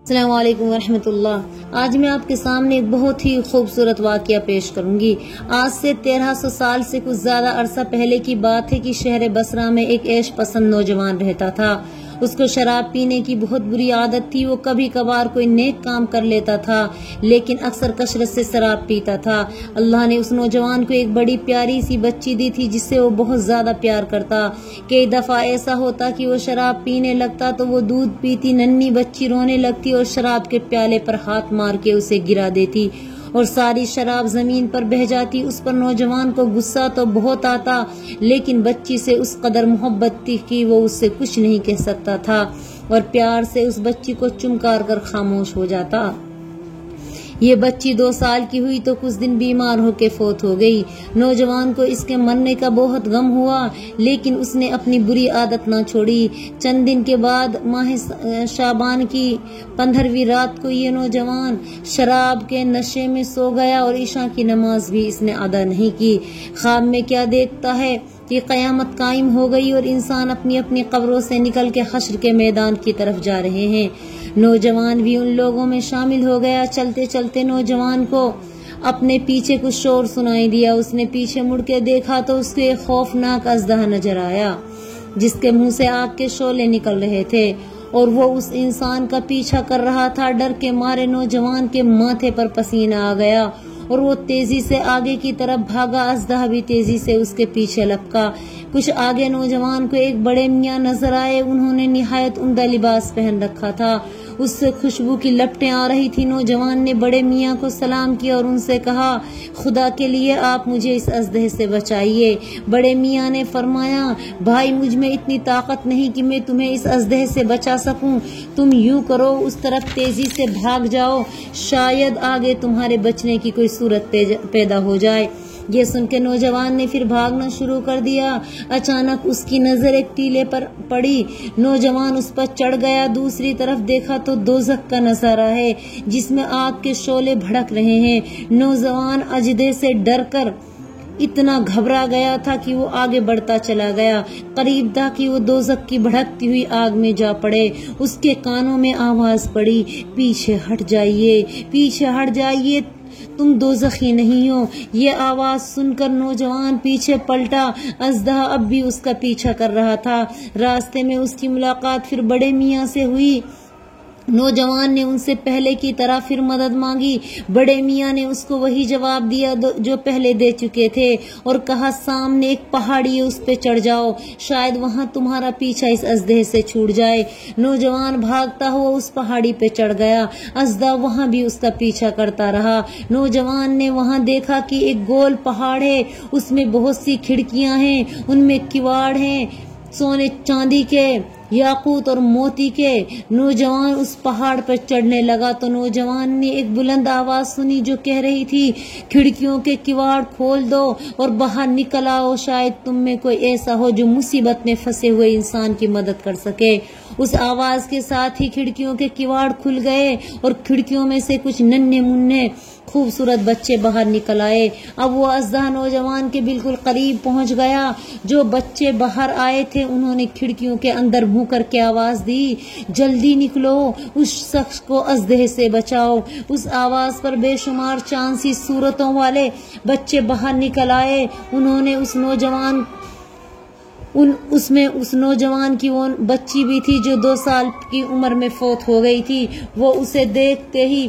السلام علیکم ورحمۃ اللہ۔ آج میں آپ کے سامنے ایک بہت ہی خوبصورت واقعہ پیش کروں گی۔ آج سے 1300 سال سے کچھ زیادہ عرصہ پہلے کی بات ہے کہ شہر بصرہ میں ایک عیش پسند نوجوان رہتا تھا۔ اس کو شراب پینے کی بہت بری عادت تھی۔ وہ کبھی کبھار کوئی نیک کام کر لیتا تھا لیکن اکثر کثرت سے شراب پیتا تھا۔ اللہ نے اس نوجوان کو ایک بڑی پیاری سی بچی دی تھی جس سے وہ بہت زیادہ پیار کرتا۔ کئی دفعہ ایسا ہوتا کہ وہ شراب پینے لگتا تو وہ دودھ پیتی ننھی بچی رونے لگتی اور شراب کے پیالے پر ہاتھ مار کے اسے گرا دیتی اور ساری شراب زمین پر بہہ جاتی۔ اس پر نوجوان کو غصہ تو بہت آتا لیکن بچی سے اس قدر محبت تھی کہ وہ اس سے کچھ نہیں کہہ سکتا تھا اور پیار سے اس بچی کو چمکار کر خاموش ہو جاتا۔ یہ بچی 2 سال کی ہوئی تو کچھ دن بیمار ہو کے فوت ہو گئی۔ نوجوان کو اس کے مرنے کا بہت غم ہوا لیکن اس نے اپنی بری عادت نہ چھوڑی۔ چند دن کے بعد ماہ شعبان کی 15ویں رات کو یہ نوجوان شراب کے نشے میں سو گیا اور عشاء کی نماز بھی اس نے ادا نہیں کی۔ خواب میں کیا دیکھتا ہے کہ قیامت قائم ہو گئی اور انسان اپنی اپنی قبروں سے نکل کے حشر کے میدان کی طرف جا رہے ہیں۔ نوجوان بھی ان لوگوں میں شامل ہو گیا۔ چلتے چلتے نوجوان کو اپنے پیچھے کچھ شور سنائی دیا۔ اس نے پیچھے مڑ کے دیکھا تو اس کو ایک خوفناک اژدہا نظر آیا جس کے منہ سے آگ کے شعلے نکل رہے تھے اور وہ اس انسان کا پیچھا کر رہا تھا۔ ڈر کے مارے نوجوان کے ماتھے پر پسینہ آ گیا اور وہ تیزی سے آگے کی طرف بھاگا۔ اژدہا بھی تیزی سے اس کے پیچھے لپکا۔ کچھ آگے نوجوان کو ایک بڑے میاں نظر آئے۔ انہوں نے نہایت عمدہ لباس پہن رکھا تھا۔ اس سے خوشبو کی لپٹیں آ رہی تھی۔ نوجوان نے بڑے میاں کو سلام کیا اور ان سے کہا، خدا کے لیے آپ مجھے اس اژدہے سے بچائیے۔ بڑے میاں نے فرمایا، بھائی مجھ میں اتنی طاقت نہیں کہ میں تمہیں اس اژدہے سے بچا سکوں۔ تم یوں کرو، اس طرف تیزی سے بھاگ جاؤ، شاید آگے تمہارے بچنے کی کوئی صورت پیدا ہو جائے۔ یہ سن کے نوجوان نے پھر بھاگنا شروع کر دیا۔ اچانک اس کی نظر ایک ٹیلے پر پڑی۔ نوجوان اس پر چڑھ گیا۔ دوسری طرف دیکھا تو دوزخ کا نظارہ ہے جس میں آگ کے شعلے بھڑک رہے ہیں۔ نوجوان اژدہے سے ڈر کر اتنا گھبرا گیا تھا کہ وہ آگے بڑھتا چلا گیا۔ قریب تھا کہ وہ دوزخ کی بھڑکتی ہوئی آگ میں جا پڑے۔ اس کے کانوں میں آواز پڑی، پیچھے ہٹ جائیے، پیچھے ہٹ جائیے، تم دوزخی نہیں ہو۔ یہ آواز سن کر نوجوان پیچھے پلٹا۔ اژدہا اب بھی اس کا پیچھا کر رہا تھا۔ راستے میں اس کی ملاقات پھر بڑے میاں سے ہوئی۔ نوجوان نے ان سے پہلے کی طرح پھر مدد مانگی۔ بڑے میاں نے اس کو وہی جواب دیا جو پہلے دے چکے تھے اور کہا، سامنے ایک پہاڑی ہے، اس پہ چڑھ جاؤ، شاید وہاں تمہارا پیچھا اس اژدہے سے چھوٹ جائے۔ نوجوان بھاگتا ہوا اس پہاڑی پہ چڑھ گیا۔ اژدہا وہاں بھی اس کا پیچھا کرتا رہا۔ نوجوان نے وہاں دیکھا کہ ایک گول پہاڑ ہے، اس میں بہت سی کھڑکیاں ہیں، ان میں کواڑ ہیں، سونے چاندی کے، یاقوت اور موتی کے۔ نوجوان اس پہاڑ پر چڑھنے لگا تو نوجوان نے ایک بلند آواز سنی جو کہہ رہی تھی، کھڑکیوں کے کواڑ کھول دو اور باہر نکل آؤ، شاید تم میں کوئی ایسا ہو جو مصیبت میں پھنسے ہوئے انسان کی مدد کر سکے۔ اس آواز کے ساتھ ہی کھڑکیوں کے کواڑ کھل گئے اور کھڑکیوں میں سے کچھ ننھے منھے خوبصورت بچے باہر نکل آئے۔ اب وہ اژدہا نوجوان کے بالکل قریب پہنچ گیا۔ جو بچے باہر آئے تھے انہوں نے کھڑکیوں کے اندر منہ کر کے آواز دی، جلدی نکلو، اس شخص کو اژدہے سے بچاؤ۔ اس آواز پر بے شمار چاند سی صورتوں والے بچے باہر نکل آئے۔ انہوں نے اس نوجوان کی وہ بچی بھی تھی جو 2 سال کی عمر میں فوت ہو گئی تھی۔ وہ اسے دیکھتے ہی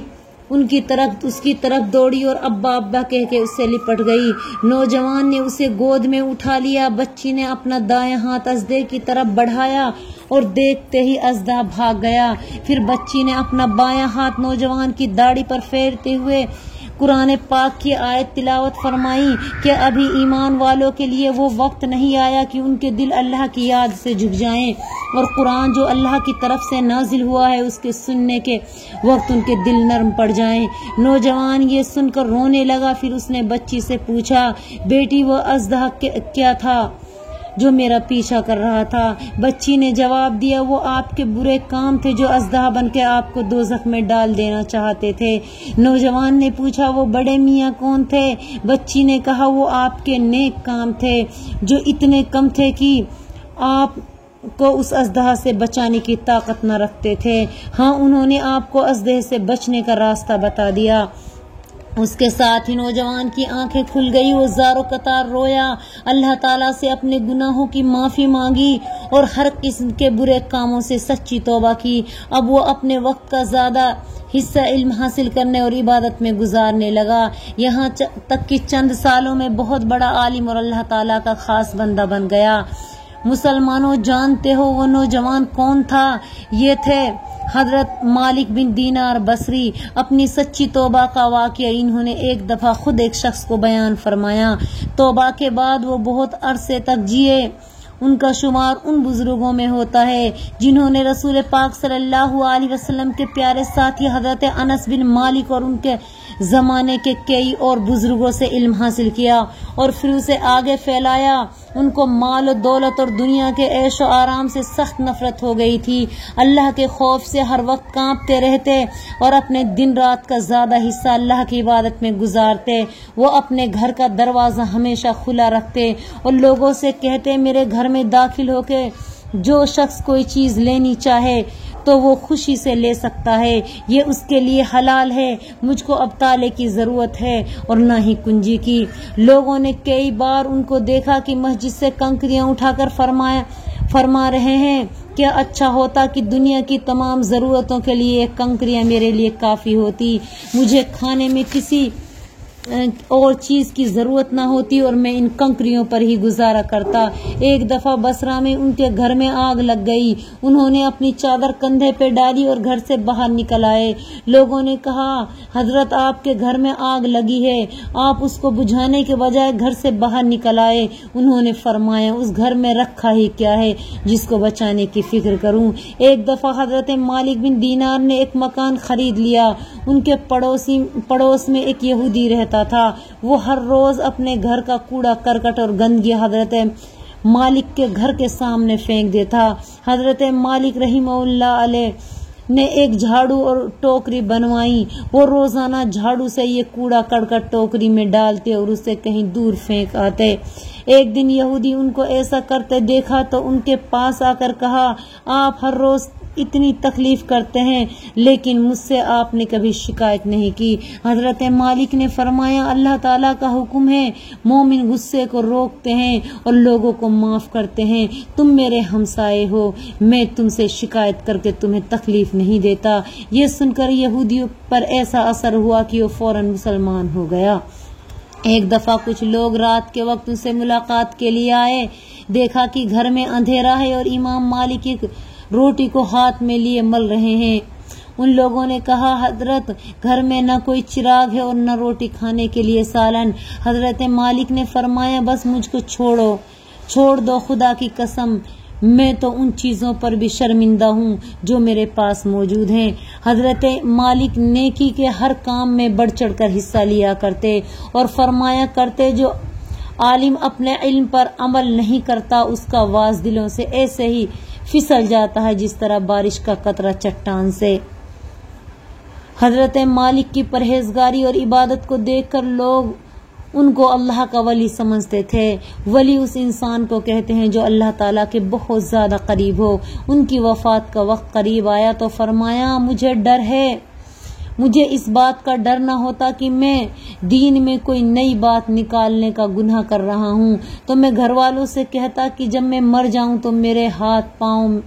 اس کی طرف دوڑی اور ابا ابا کہہ کے اس سے لپٹ گئی۔ نوجوان نے اسے گود میں اٹھا لیا۔ بچی نے اپنا دایاں ہاتھ اژدہے کی طرف بڑھایا اور دیکھتے ہی اژدہا بھاگ گیا۔ پھر بچی نے اپنا بایاں ہاتھ نوجوان کی داڑھی پر پھیرتے ہوئے قرآن پاک کی آیت تلاوت فرمائی کہ ابھی ایمان والوں کے لیے وہ وقت نہیں آیا کہ ان کے دل اللہ کی یاد سے جھک جائیں اور قرآن جو اللہ کی طرف سے نازل ہوا ہے اس کے سننے کے وقت ان کے دل نرم پڑ جائیں۔ نوجوان یہ سن کر رونے لگا۔ پھر اس نے بچی سے پوچھا، بیٹی وہ اژدہا کیا تھا جو میرا پیچھا کر رہا تھا؟ بچی نے جواب دیا، وہ آپ کے برے کام تھے جو اژدہا بن کے آپ کو دوزخ میں ڈال دینا چاہتے تھے۔ نوجوان نے پوچھا، وہ بڑے میاں کون تھے؟ بچی نے کہا، وہ آپ کے نیک کام تھے جو اتنے کم تھے کہ آپ کو اس اژدہا سے بچانے کی طاقت نہ رکھتے تھے۔ ہاں انہوں نے آپ کو اژدہے سے بچنے کا راستہ بتا دیا۔ اس کے ساتھ ہی نوجوان کی آنکھیں کھل گئی، وہ زارو قطار رویا، اللہ تعالیٰ سے اپنے گناہوں کی معافی مانگی اور ہر قسم کے برے کاموں سے سچی توبہ کی۔ اب وہ اپنے وقت کا زیادہ حصہ علم حاصل کرنے اور عبادت میں گزارنے لگا، یہاں تک کہ چند سالوں میں بہت بڑا عالم اور اللہ تعالیٰ کا خاص بندہ بن گیا۔ مسلمانوں، جانتے ہو وہ نوجوان کون تھا؟ یہ تھے حضرت مالک بن دینار بصری۔ اپنی سچی توبہ کا واقعہ انہوں نے ایک دفعہ خود ایک شخص کو بیان فرمایا۔ توبہ کے بعد وہ بہت عرصے تک جیے۔ ان کا شمار ان بزرگوں میں ہوتا ہے جنہوں نے رسول پاک صلی اللہ علیہ وسلم کے پیارے ساتھی حضرت انس بن مالک اور ان کے زمانے کے کئی اور بزرگوں سے علم حاصل کیا اور پھر اسے آگے پھیلایا۔ ان کو مال و دولت اور دنیا کے عیش و آرام سے سخت نفرت ہو گئی تھی، اللہ کے خوف سے ہر وقت کانپتے رہتے اور اپنے دن رات کا زیادہ حصہ اللہ کی عبادت میں گزارتے۔ وہ اپنے گھر کا دروازہ ہمیشہ کھلا رکھتے اور لوگوں سے کہتے، میرے گھر میں داخل ہو کے جو شخص کوئی چیز لینی چاہے تو وہ خوشی سے لے سکتا ہے، یہ اس کے لیے حلال ہے، مجھ کو اب تالے کی ضرورت ہے اور نہ ہی کنجی کی۔ لوگوں نے کئی بار ان کو دیکھا کہ مسجد سے کنکریاں اٹھا کر فرما رہے ہیں، کیا اچھا ہوتا کہ دنیا کی تمام ضرورتوں کے لیے ایک کنکریاں میرے لیے کافی ہوتی، مجھے کھانے میں کسی اور چیز کی ضرورت نہ ہوتی اور میں ان کنکریوں پر ہی گزارا کرتا۔ ایک دفعہ بصرہ میں ان کے گھر میں آگ لگ گئی، انہوں نے اپنی چادر کندھے پہ ڈالی اور گھر سے باہر نکل آئے۔ لوگوں نے کہا، حضرت آپ کے گھر میں آگ لگی ہے، آپ اس کو بجھانے کے بجائے گھر سے باہر نکل آئے۔ انہوں نے فرمایا، اس گھر میں رکھا ہی کیا ہے جس کو بچانے کی فکر کروں۔ ایک دفعہ حضرت مالک بن دینار نے ایک مکان خرید لیا، ان کے پڑوس میں ایک یہودی رہتا تھا، وہ ہر روز اپنے گھر کا کوڑا کرکٹ اور گندگی حضرت مالک کے گھر کے سامنے پھینک دیتا۔ حضرت مالک رحمہ اللہ علیہ نے ایک جھاڑو اور ٹوکری بنوائی، وہ روزانہ جھاڑو سے یہ کوڑا کرکٹ ٹوکری میں ڈالتے اور اسے کہیں دور پھینک آتے۔ ایک دن یہودی ان کو ایسا کرتے دیکھا تو ان کے پاس آ کر کہا، آپ ہر روز اتنی تکلیف کرتے ہیں لیکن مجھ سے آپ نے کبھی شکایت نہیں کی۔ حضرت مالک نے فرمایا، اللہ تعالیٰ کا حکم ہے، مومن غصے کو روکتے ہیں اور لوگوں کو معاف کرتے ہیں، تم میرے ہمسائے ہو، میں تم سے شکایت کر کے تمہیں تکلیف نہیں دیتا۔ یہ سن کر یہودیوں پر ایسا اثر ہوا کہ وہ فوراً مسلمان ہو گیا۔ ایک دفعہ کچھ لوگ رات کے وقت ان سے ملاقات کے لیے آئے، دیکھا کہ گھر میں اندھیرا ہے اور امام مالک ایک روٹی کو ہاتھ میں لیے مل رہے ہیں۔ ان لوگوں نے کہا، حضرت گھر میں نہ کوئی چراغ ہے اور نہ روٹی کھانے کے لیے سالن۔ حضرت مالک نے فرمایا، بس مجھ کو چھوڑ دو، خدا کی قسم میں تو ان چیزوں پر بھی شرمندہ ہوں جو میرے پاس موجود ہیں۔ حضرت مالک نیکی کے ہر کام میں بڑھ چڑھ کر حصہ لیا کرتے اور فرمایا کرتے، جو عالم اپنے علم پر عمل نہیں کرتا اس کا واز دلوں سے ایسے ہی پھسل جاتا ہے جس طرح بارش کا قطرہ چٹان سے۔ حضرت مالک کی پرہیزگاری اور عبادت کو دیکھ کر لوگ ان کو اللہ کا ولی سمجھتے تھے۔ ولی اس انسان کو کہتے ہیں جو اللہ تعالیٰ کے بہت زیادہ قریب ہو۔ ان کی وفات کا وقت قریب آیا تو فرمایا، مجھے ڈر ہے، مجھے اس بات کا ڈر نہ ہوتا کہ میں دین میں کوئی نئی بات نکالنے کا گناہ کر رہا ہوں تو میں گھر والوں سے کہتا کہ جب میں مر جاؤں تو میرے ہاتھ پاؤں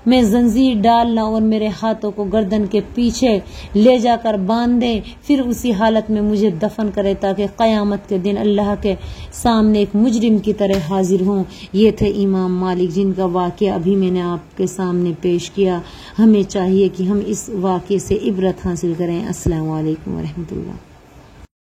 میں زنجیر ڈالنا اور میرے ہاتھوں کو گردن کے پیچھے لے جا کر باندھ دیں، پھر اسی حالت میں مجھے دفن کرے تاکہ قیامت کے دن اللہ کے سامنے ایک مجرم کی طرح حاضر ہوں۔ یہ تھے امام مالک جن کا واقعہ ابھی میں نے آپ کے سامنے پیش کیا۔ ہمیں چاہیے کہ ہم اس واقعے سے عبرت حاصل کریں۔ السلام علیکم ورحمۃ اللہ۔